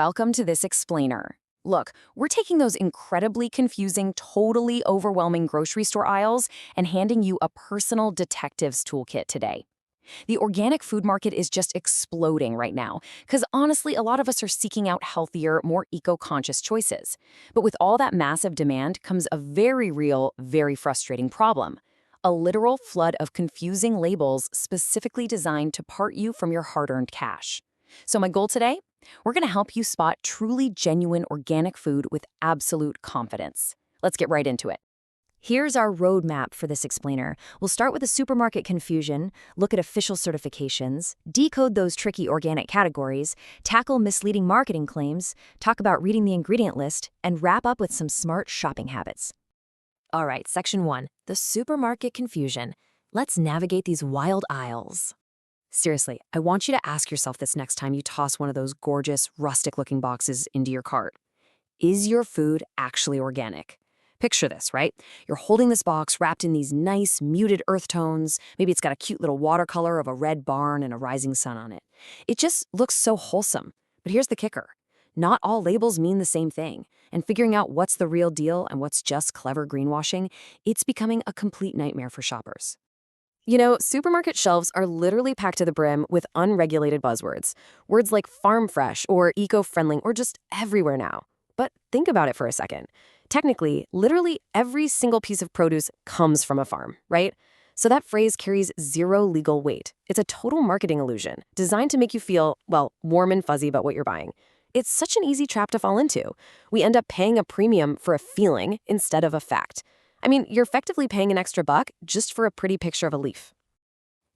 welcome to this explainer. Look, we're taking those incredibly confusing, totally overwhelming grocery store aisles and handing you a personal detective's toolkit today. The organic food market is just exploding right now, because honestly, a lot of us are seeking out healthier, more eco-conscious choices. But with all that massive demand comes a very real, very frustrating problem. A literal flood of confusing labels specifically designed to part you from your hard-earned cash. So my goal today? We're going to help you spot truly genuine organic food with absolute confidence. Let's get right into it. Here's our roadmap for this explainer. We'll start with the supermarket confusion, look at official certifications, decode those tricky organic categories, tackle misleading marketing claims, talk about reading the ingredient list, and wrap up with some smart shopping habits. All right, Section 1, the supermarket confusion. Let's navigate these wild aisles. Seriously, I want you to ask yourself this next time you toss one of those gorgeous, rustic-looking boxes into your cart. Is your food actually organic? Picture this, right? You're holding this box wrapped in these nice, muted earth tones. Maybe it's got a cute little watercolor of a red barn and a rising sun on it. It just looks so wholesome. But here's the kicker. Not all labels mean the same thing. And figuring out what's the real deal and what's just clever greenwashing, it's becoming a complete nightmare for shoppers. You know, supermarket shelves are literally packed to the brim with unregulated buzzwords. Words like farm fresh or eco-friendly or just everywhere now. But think about it for a second. Technically, literally every single piece of produce comes from a farm, right? So that phrase carries zero legal weight. It's a total marketing illusion, designed to make you feel, well, warm and fuzzy about what you're buying. It's such an easy trap to fall into. We end up paying a premium for a feeling instead of a fact. I mean, you're effectively paying an extra buck just for a pretty picture of a leaf.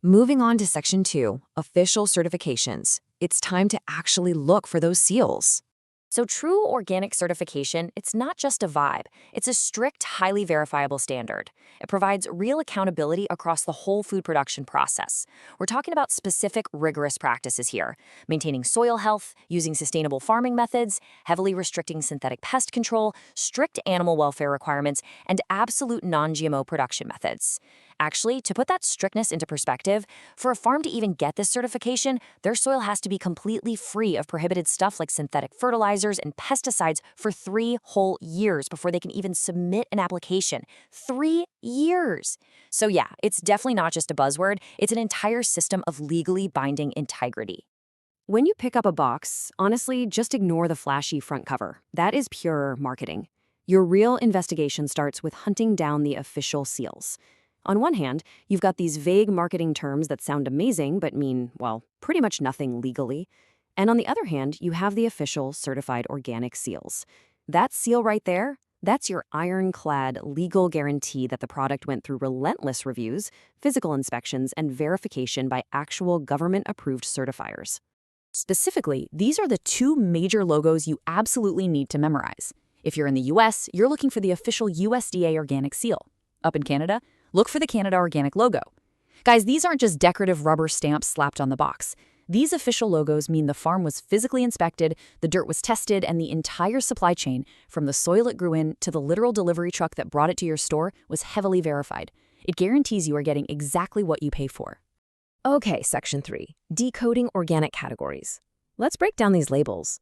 Moving on to Section 2, official certifications. It's time to actually look for those seals. So true organic certification, it's not just a vibe. It's a strict, highly verifiable standard. It provides real accountability across the whole food production process. We're talking about specific, rigorous practices here, maintaining soil health, using sustainable farming methods, heavily restricting synthetic pest control, strict animal welfare requirements, and absolute non-GMO production methods. Actually, to put that strictness into perspective, for a farm to even get this certification, their soil has to be completely free of prohibited stuff like synthetic fertilizers and pesticides for 3 whole years before they can even submit an application. 3 years! So yeah, it's definitely not just a buzzword, it's an entire system of legally binding integrity. When you pick up a box, honestly, just ignore the flashy front cover. That is pure marketing. Your real investigation starts with hunting down the official seals. On one hand, you've got these vague marketing terms that sound amazing but mean, well, pretty much nothing legally. And on the other hand, you have the official certified organic seals. That seal right there, that's your ironclad legal guarantee that the product went through relentless reviews, physical inspections, and verification by actual government-approved certifiers. Specifically, these are the 2 major logos you absolutely need to memorize. If you're in the US, you're looking for the official USDA organic seal. Up in Canada, look for the Canada Organic logo. Guys, these aren't just decorative rubber stamps slapped on the box. These official logos mean the farm was physically inspected, the dirt was tested, and the entire supply chain, from the soil it grew in to the literal delivery truck that brought it to your store, was heavily verified. It guarantees you are getting exactly what you pay for. Okay, Section 3, decoding organic categories. Let's break down these labels.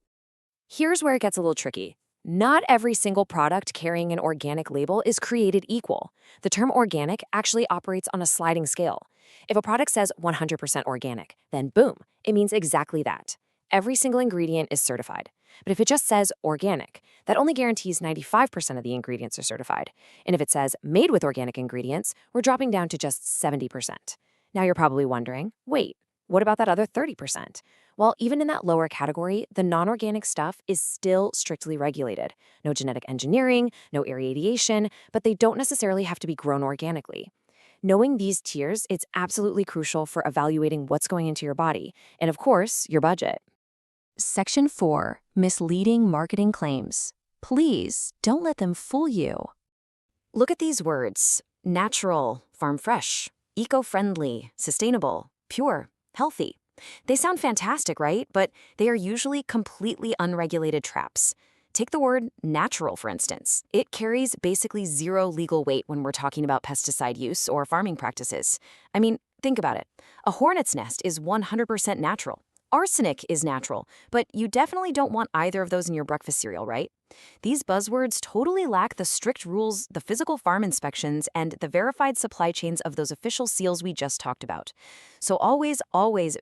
Here's where it gets a little tricky. Not every single product carrying an organic label is created equal. The term organic actually operates on a sliding scale. If a product says 100% organic, then boom, it means exactly that. Every single ingredient is certified. But if it just says organic, that only guarantees 95% of the ingredients are certified. And if it says made with organic ingredients, we're dropping down to just 70%. Now you're probably wondering, wait, what about that other 30%? Well, even in that lower category, the non-organic stuff is still strictly regulated. No genetic engineering, no irradiation, but they don't necessarily have to be grown organically. Knowing these tiers, it's absolutely crucial for evaluating what's going into your body, and of course, your budget. Section 4, misleading marketing claims. Please don't let them fool you. Look at these words: natural, farm fresh, eco-friendly, sustainable, pure, healthy. They sound fantastic, right? But they are usually completely unregulated traps. Take the word natural, for instance. It carries basically zero legal weight when we're talking about pesticide use or farming practices. I mean, think about it. A hornet's nest is 100% natural. Arsenic is natural, but you definitely don't want either of those in your breakfast cereal, right? These buzzwords totally lack the strict rules, the physical farm inspections, and the verified supply chains of those official seals we just talked about. So always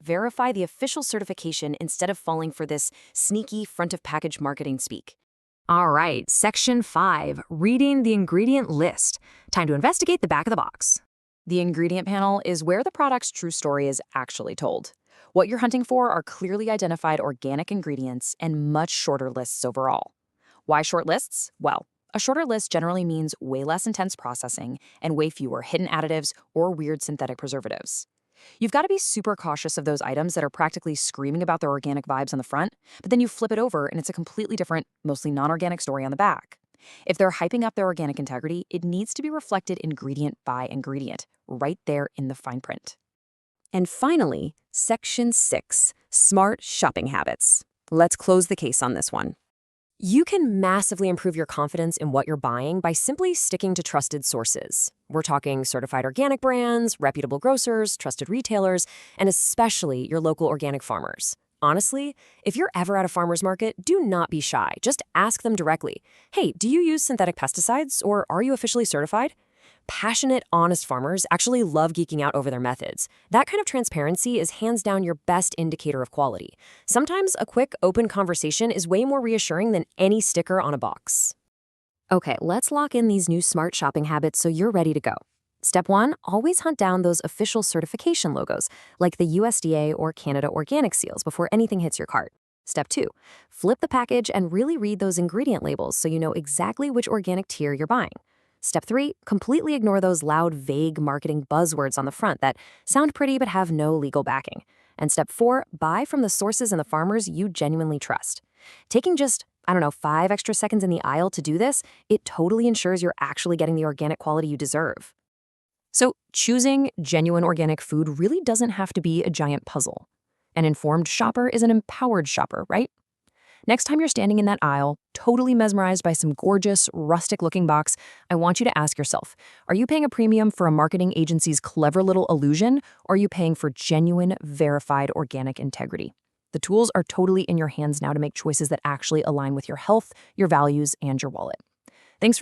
verify the official certification instead of falling for this sneaky front-of-package marketing speak. All right, Section 5, reading the ingredient list. Time to investigate the back of the box. The ingredient panel is where the product's true story is actually told. What you're hunting for are clearly identified organic ingredients and much shorter lists overall. Why short lists? Well, a shorter list generally means way less intense processing and way fewer hidden additives or weird synthetic preservatives. You've got to be super cautious of those items that are practically screaming about their organic vibes on the front, but then you flip it over and it's a completely different, mostly non-organic story on the back. If they're hyping up their organic integrity, it needs to be reflected ingredient by ingredient, right there in the fine print. And finally, Section 6, smart shopping habits. Let's close the case on this one. You can massively improve your confidence in what you're buying by simply sticking to trusted sources. We're talking certified organic brands, reputable grocers, trusted retailers, and especially your local organic farmers. Honestly, if you're ever at a farmer's market, do not be shy. Just ask them directly. Hey, do you use synthetic pesticides, or are you officially certified? Passionate, honest farmers actually love geeking out over their methods. That kind of transparency is hands down your best indicator of quality. Sometimes a quick, open conversation is way more reassuring than any sticker on a box. Okay, let's lock in these new smart shopping habits so you're ready to go. Step 1, always hunt down those official certification logos, like the USDA or Canada Organic seals, before anything hits your cart. Step 2, flip the package and really read those ingredient labels so you know exactly which organic tier you're buying. Step 3, completely ignore those loud, vague marketing buzzwords on the front that sound pretty but have no legal backing. And Step 4, buy from the sources and the farmers you genuinely trust. Taking just, 5 extra seconds in the aisle to do this, it totally ensures you're actually getting the organic quality you deserve. So choosing genuine organic food really doesn't have to be a giant puzzle. An informed shopper is an empowered shopper, right? Next time you're standing in that aisle, totally mesmerized by some gorgeous, rustic-looking box, I want you to ask yourself, are you paying a premium for a marketing agency's clever little illusion, or are you paying for genuine, verified organic integrity? The tools are totally in your hands now to make choices that actually align with your health, your values, and your wallet.